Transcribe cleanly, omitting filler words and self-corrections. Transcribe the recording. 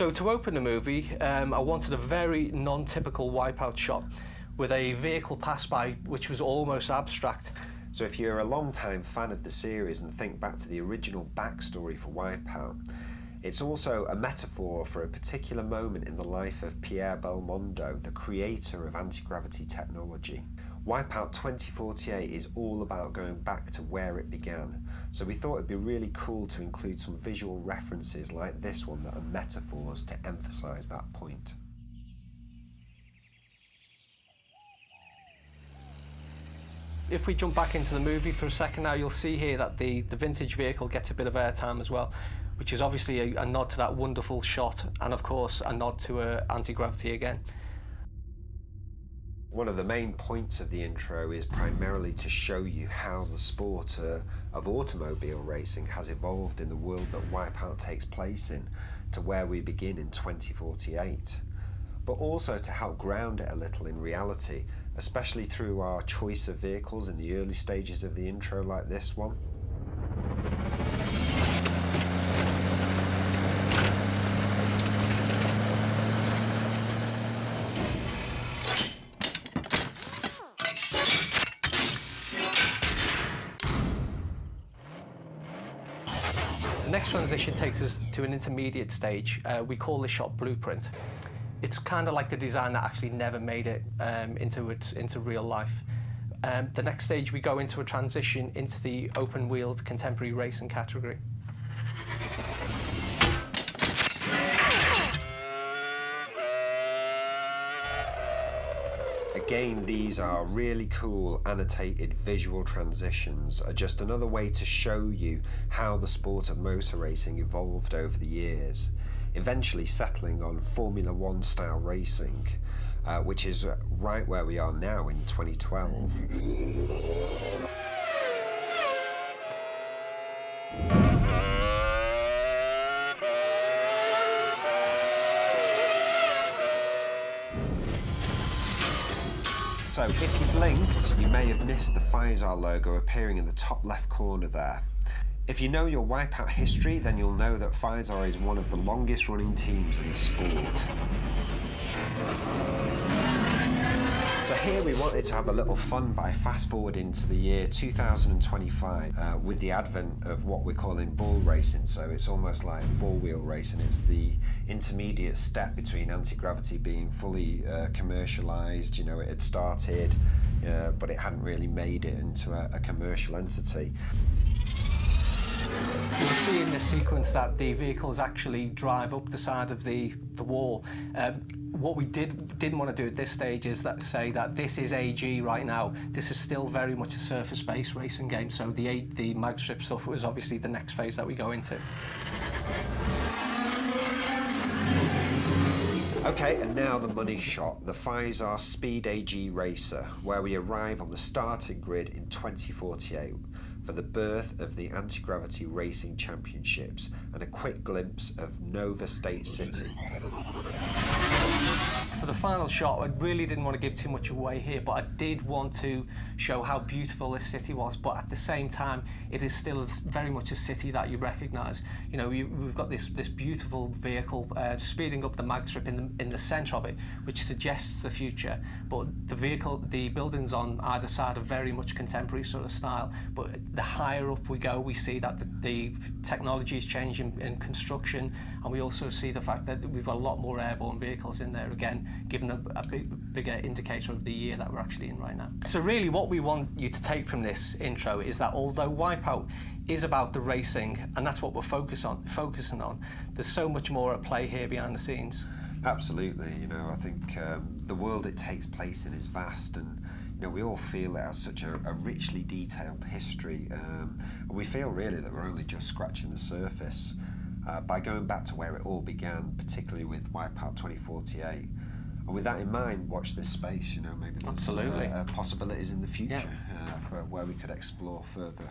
So to open the movie, I wanted a very non-typical Wipeout shot with a vehicle pass by which was almost abstract. So if you're a long-time fan of the series and think back to the original backstory for Wipeout, it's also a metaphor for a particular moment in the life of Pierre Belmondo, the creator of anti-gravity technology. Wipeout 2048 is all about going back to where it began, so we thought it'd be really cool to include some visual references like this one that are metaphors to emphasise that point. If we jump back into the movie for a second now, you'll see here that the vintage vehicle gets a bit of airtime as well, which is obviously a nod to that wonderful shot, and of course a nod to anti-gravity again. One of the main points of the intro is primarily to show you how the sport of automobile racing has evolved in the world that Wipeout takes place in, to where we begin in 2048. But also to help ground it a little in reality, especially through our choice of vehicles in the early stages of the intro like this one. The next transition takes us to an intermediate stage. We call this shot Blueprint. It's kind of like the design that actually never made it into real life. The next stage we go into a transition into the open-wheeled contemporary racing category. Again, these are really cool annotated visual transitions, are just another way to show you how the sport of motor racing evolved over the years, eventually settling on Formula One style racing, which is right where we are now in 2012. So if you blinked, you may have missed the Pfizer logo appearing in the top left corner there. If you know your Wipeout history, then you'll know that Pfizer is one of the longest running teams in the sport. So here we wanted to have a little fun by fast forwarding to the year 2025 with the advent of what we're calling ball racing. So it's almost like ball wheel racing. It's the intermediate step between anti-gravity being fully commercialised. You know, it had started, but it hadn't really made it into a commercial entity. You'll see in this sequence that the vehicles actually drive up the side of the wall. What we didn't want to do at this stage is say that this is AG right now. This is still very much a surface-based racing game, so the mag strip stuff was obviously the next phase that we go into. Okay, and now the money shot, the Pfizer Speed AG Racer, where we arrive on the starting grid in 2048 for the birth of the Anti-Gravity Racing Championships and a quick glimpse of Nova State City. For the final shot, I really didn't want to give too much away here, but I did want to show how beautiful this city was, but at the same time, it is still very much a city that you recognise. You know, we've got this beautiful vehicle speeding up the mag strip in the centre of it, which suggests the future, but the buildings on either side are very much contemporary sort of style, but the higher up we go, we see that the technology is changing in construction, and we also see the fact that we've got a lot more airborne vehicles in there, again, giving a bigger indicator of the year that we're actually in right now. So really what we want you to take from this intro is that although Wipeout is about the racing, and that's what we're focusing on, there's so much more at play here behind the scenes. Absolutely, you know, I think the world it takes place in is vast, and you know, we all feel it has such a richly detailed history, and we feel really that we're only just scratching the surface by going back to where it all began, particularly with Wipeout 2048. And with that in mind, watch this space, you know, maybe there's possibilities in the future for where we could explore further.